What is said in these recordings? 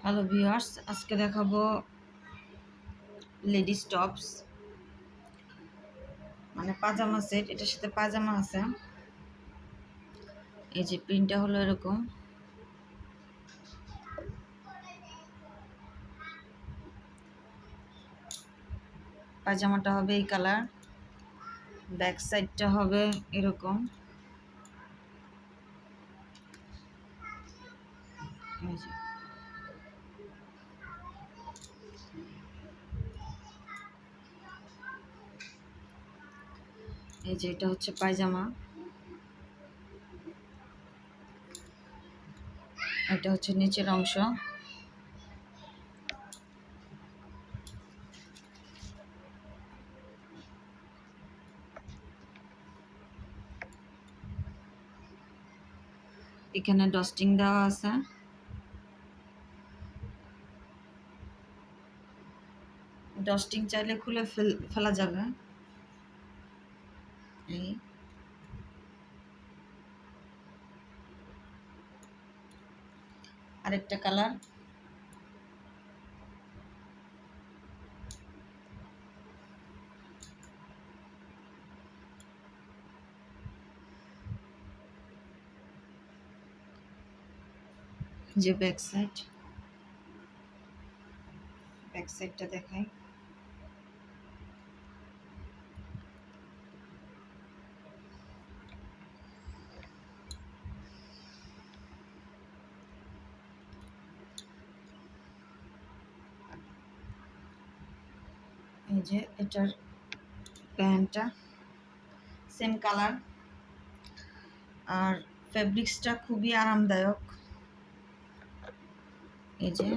Hello viewers, আজকে দেখাবো ladies tops, মানে পাজামা সেট। এটার সাথে পাজামা আছে। এই যে প্রিন্টটা হলো এরকম। পাজামাটা হবে এই কালার, ব্যাক সাইডটা হবে এরকম। এই যে এটা হচ্ছে পায়জামা, এটা হচ্ছে নিচের অংশ। এখানে ডস্টিং দেওয়া আছে। ডস্টিং চাইলে খুলে ফেলা যাবে। এই আরেকটা কালার, যে ব্যাক সাইডটা দেখাই। এই যে এটার প্যান্টটা সেম কালার, আর ফেব্রিক্সটা খুবই আরামদায়ক। এই যে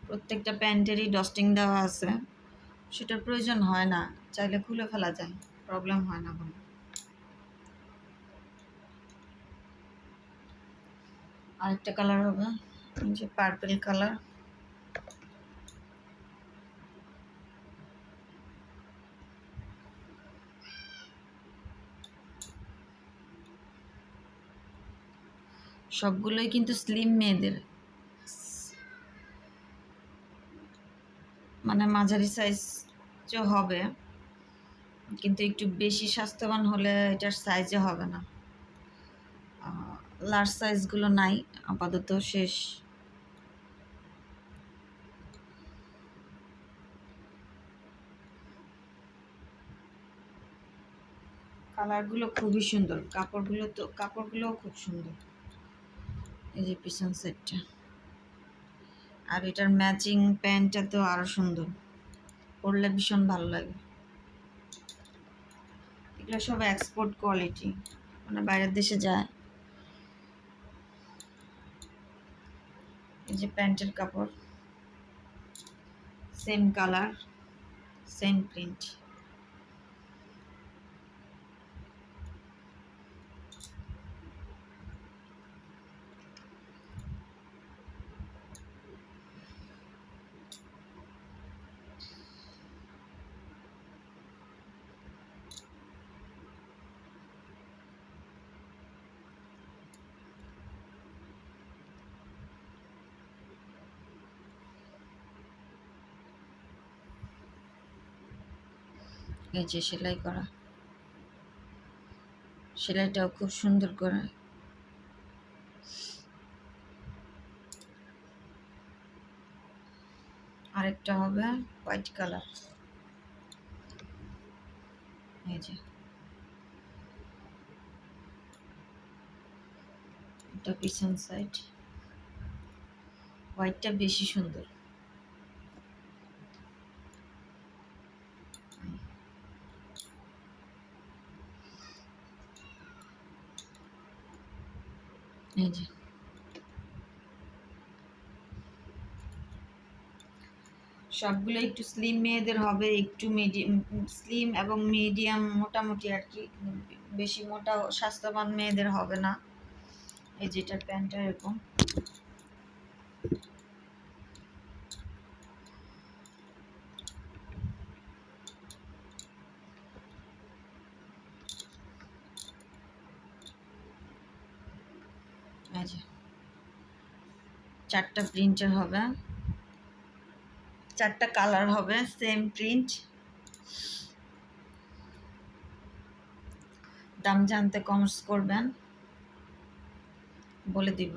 প্রত্যেকটা প্যান্টেরই ডস্টিং দেওয়া আছে, সেটার প্রয়োজন হয় না, চাইলে খুলে ফেলা যায়, প্রবলেম হয় না কোনো। আরেকটা কালার হবে যে পার্পল কালার। সবগুলোই কিন্তু স্লিম মেয়েদের, মানে মাঝারি সাইজ হবে, কিন্তু একটু বেশি স্বাস্থ্যবান হলে এটার সাইজে হবে না। লার্জ সাইজগুলো নাই, আপাতত শেষ। কালারগুলো খুবই সুন্দর, কাপড়গুলোও খুব সুন্দর। এই যে পিছন সেটটা, আর এটার ম্যাচিং প্যান্টটা তো আরো সুন্দর, পরলে ভীষণ ভালো লাগে। এগুলো সব এক্সপোর্ট কোয়ালিটি, মানে বাইরের দেশে যায়। এই যে প্যান্টের কাপড়, সেম কালার, সেম প্রিন্ট। এই যে সেলাই করা, সেলাইটাও খুব সুন্দর করে। আরেকটা হবে হোয়াইট কালার। এই যে এটা পিছন সাইড, হোয়াইটটা বেশি সুন্দর। এই যে সবগুলো একটু স্লিম মেয়েদের হবে, একটু মিডিয়াম স্লিম এবং মিডিয়াম মোটামুটি আর কি, বেশি মোটা স্বাস্থ্যবান মেয়েদের হবে না। এই যেটার প্যান্টটা এরকম, এই যে 4টা প্রিন্টের হবে, 4টা কালার হবে, সেম প্রিন্ট। দাম জানতে কমেন্টস করবেন, বলে দিব।